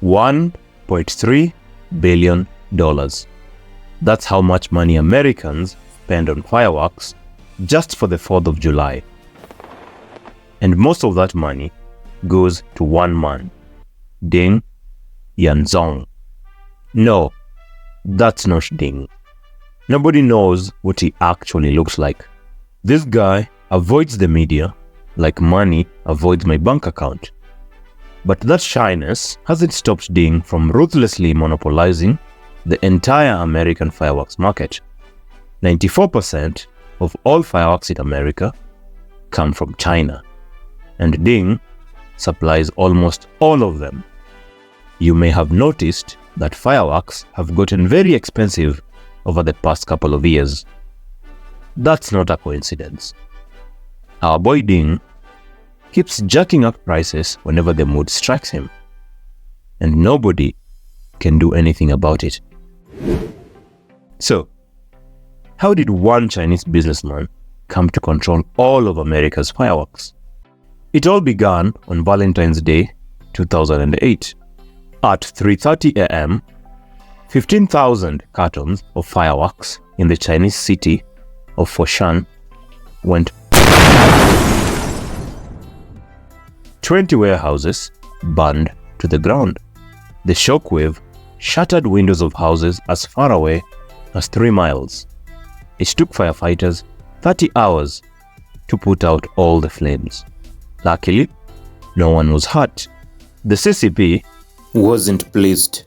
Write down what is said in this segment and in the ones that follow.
$1.3 billion. That's how much money Americans spend on fireworks just for the 4th of July. And most of that money goes to one man, Yan Zhong. No, that's not Ding. Nobody knows what he actually looks like. This guy avoids the media like money avoids my bank account. But that shyness hasn't stopped Ding from ruthlessly monopolizing the entire American fireworks market. 94% of all fireworks in America come from China, and Ding supplies almost all of them. You may have noticed that fireworks have gotten very expensive over the past couple of years. That's not a coincidence. Our boy Ding keeps jacking up prices whenever the mood strikes him, and nobody can do anything about it. So, how did one Chinese businessman come to control all of America's fireworks? It all began on Valentine's Day 2008. At 3:30 a.m., 15,000 cartons of fireworks in the Chinese city of Foshan went. 20 warehouses burned to the ground. The shockwave shattered windows of houses as far away as 3 miles. It took firefighters 30 hours to put out all the flames. Luckily, no one was hurt. The CCP wasn't pleased.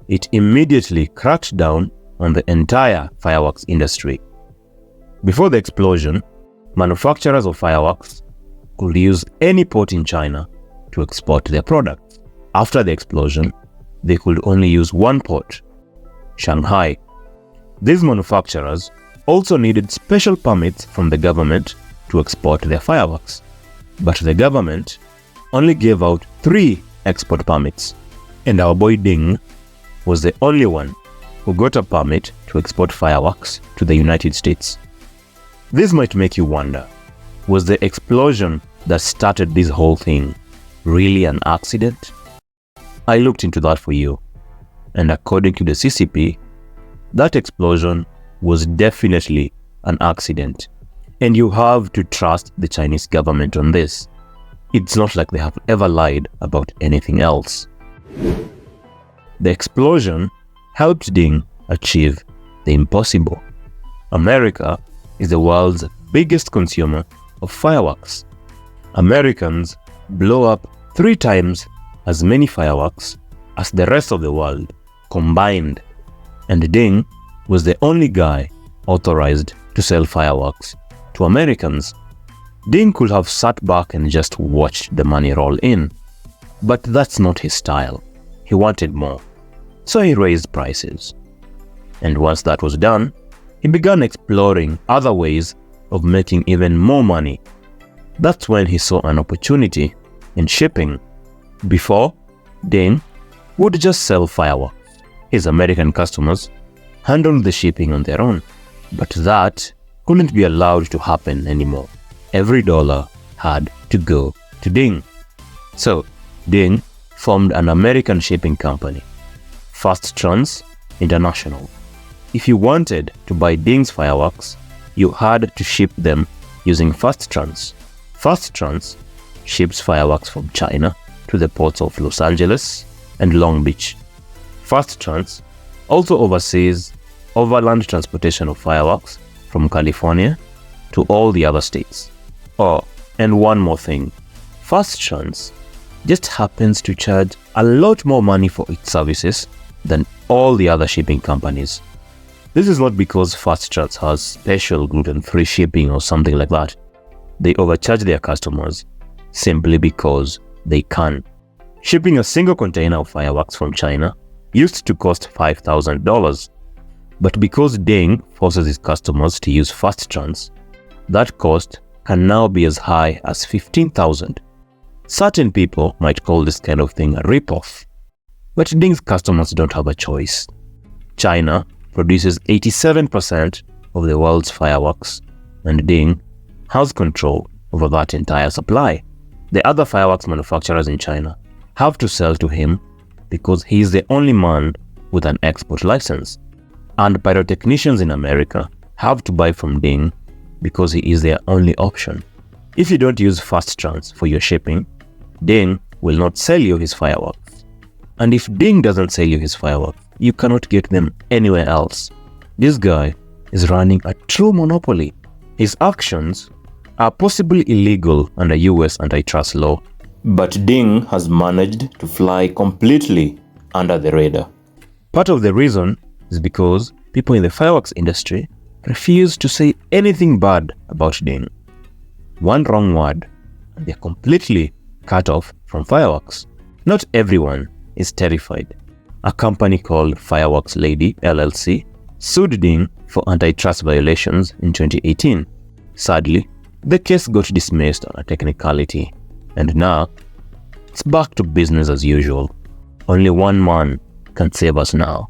It immediately cracked down on the entire fireworks industry. Before the explosion, manufacturers of fireworks could use any port in China to export their products. After the explosion, they could only use one port, Shanghai. These manufacturers also needed special permits from the government to export their fireworks, but the government only gave out 3 export permits, and our boy Ding was the only one who got a permit to export fireworks to the United States. This might make you wonder, was the explosion that started this whole thing really an accident? I looked into that for you, and according to the CCP, that explosion was definitely an accident, and you have to trust the Chinese government on this. It's not like they have ever lied about anything else. The explosion helped Ding achieve the impossible. America is the world's biggest consumer of fireworks. Americans blow up 3 times as many fireworks as the rest of the world combined, and Ding was the only guy authorized to sell fireworks to Americans. Ding could have sat back and just watched the money roll in, but that's not his style. He wanted more, so he raised prices. And once that was done, he began exploring other ways of making even more money. That's when he saw an opportunity in shipping. Before, Ding would just sell fireworks. His American customers handled the shipping on their own, but that couldn't be allowed to happen anymore. Every dollar had to go to Ding. So, Ding formed an American shipping company, Fast Trans International. If you wanted to buy Ding's fireworks, you had to ship them using Fast Trans. Fast Trans ships fireworks from China to the ports of Los Angeles and Long Beach. Fast Trans also oversees overland transportation of fireworks from California to all the other states. Oh, and one more thing. Fast Trans just happens to charge a lot more money for its services than all the other shipping companies. This is not because Fast Trans has special gluten-free shipping or something like that. They overcharge their customers simply because they can. Shipping a single container of fireworks from China used to cost $5,000, but because Ding forces his customers to use Fast Trans, that cost can now be as high as $15,000. Certain people might call this kind of thing a ripoff, but Ding's customers don't have a choice. China produces 87% of the world's fireworks, and Ding has control over that entire supply. The other fireworks manufacturers in China have to sell to him because he is the only man with an export license. And pyrotechnicians in America have to buy from Ding because he is their only option. If you don't use Fast Trans for your shipping, Ding will not sell you his fireworks. And if Ding doesn't sell you his fireworks, you cannot get them anywhere else. This guy is running a true monopoly. His actions are possibly illegal under US antitrust law, but Ding has managed to fly completely under the radar. Part of the reason is because people in the fireworks industry refuse to say anything bad about Ding. One wrong word and they're completely cut off from fireworks. Not everyone is terrified. A company called Fireworks Lady LLC sued Ding for antitrust violations in 2018. Sadly, the case got dismissed on a technicality, and now it's back to business as usual. Only one man can save us now.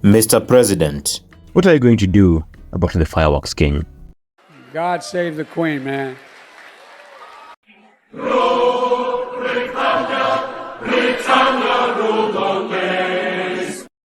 Mr. President, what are you going to do about the fireworks king? God save the Queen, man.